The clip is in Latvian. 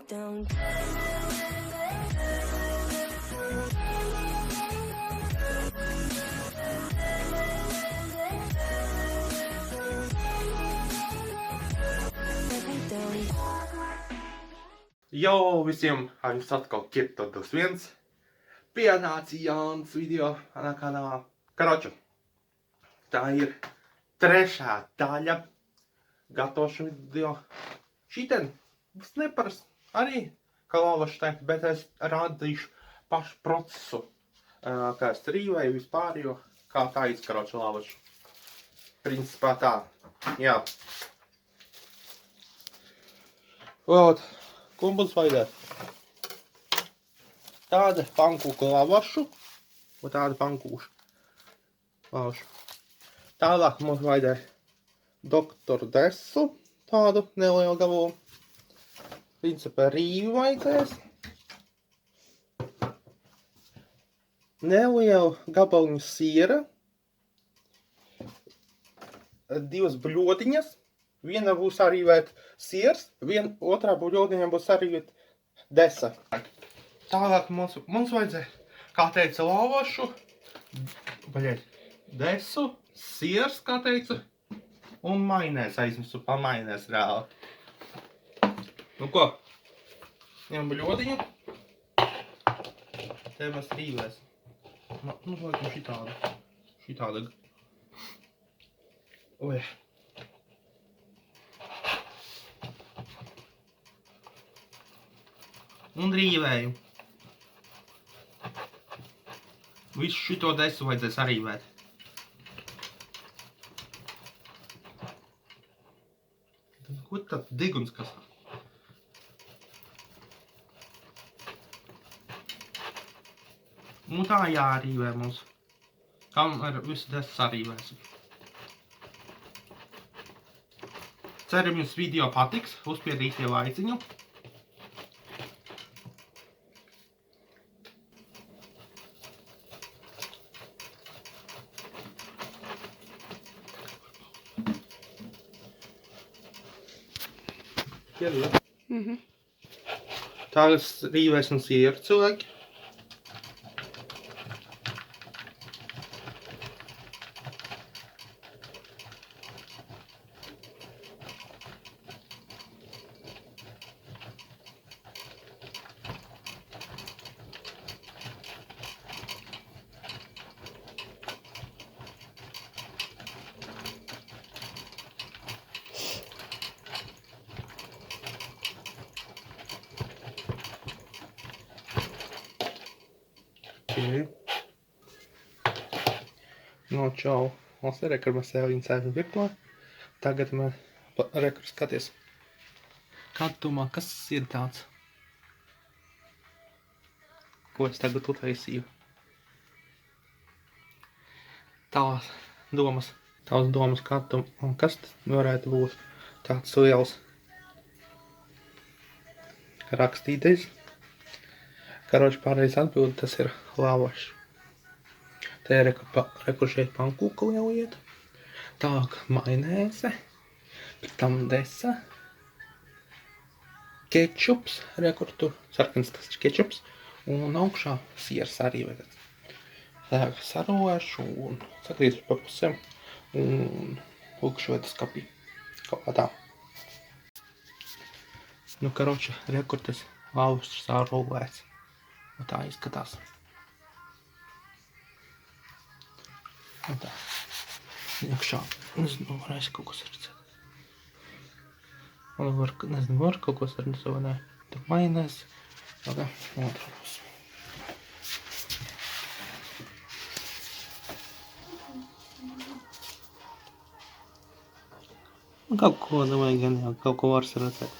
down. Jo, visiem ar jums atkal Kirto21. Pienāca jauns video manā kanālā. Karoču, tā ir trešā daļa gatavošana video. Šitien būs neparasti arī kā lavašu teikt, bet es rādīšu pašu procesu, kā es rīvēju vispār, jo kā tā izkaroču lavašu. Principā tā, jā. Vot, ko mums vajadzētu? Tāda pankūka lavašu, un tāda pankūša lavašu. Tālāk mums vajadzēja doktoru desu, tādu nelielu gabalu. Principā rīvi vajadzēs. Nelielu gabaliņu siera. Divas bļodiņas. Viena būs arīvēt siers, otrā bļodiņā būs arīvēt desa. Tālāk mums vajadzēja, kā teica, lavašu, desu, siers, kā teica, un mainēs, aizmirsu pa mainēs reāli. Nu ko, ņem bļodiņu, te mēs rīvēsim. Nu, laikam šitāda. Oj. Un rīvēju. Visu šito desu vajadzēs arīvēt. Ko tad diguns kas? Nu tā jārīvē mums. Kamēr visu desu arīvēsim. Ceru, jums video patiks. Uzspiedīt pie laiciņu. Tagad rīvēsim sieru cilvēki. No, čau. Mums ir rekord, mēs sev viņu sēžam virtuvē. Tagad mēs rekord skaties. Kā tu domā, kas ir tāds? Ko es tagad utaisīju? Tavas domas, kā tu, un kas varētu būt tāds liels rakstītais? Karoči pareiz atbildi, tas ir lavašs. Te ir rekur šeit pankūka lielieta. Tālāk mainēze. Pēc tam desa. Kečups. Rekur tur sarkans tas ir kečups. Un augšā siers arī vajag. Tālāk sarolēšu un sakrīšu pa pusēm. Un lūkšu vai tas kapī. Kaut kā tā. Nu, karoči, rekur tas lavašs sarolēts. Un tā izskatās. Un tā. Iekšā. Nezinu, varēs kaut ko sardzēt. Nezinu, var kaut ko sardzēt vai nē. Tur mainēs. Labi, otrā puse. Kaut ko nevajag gan jau, kaut ko var sardzēt.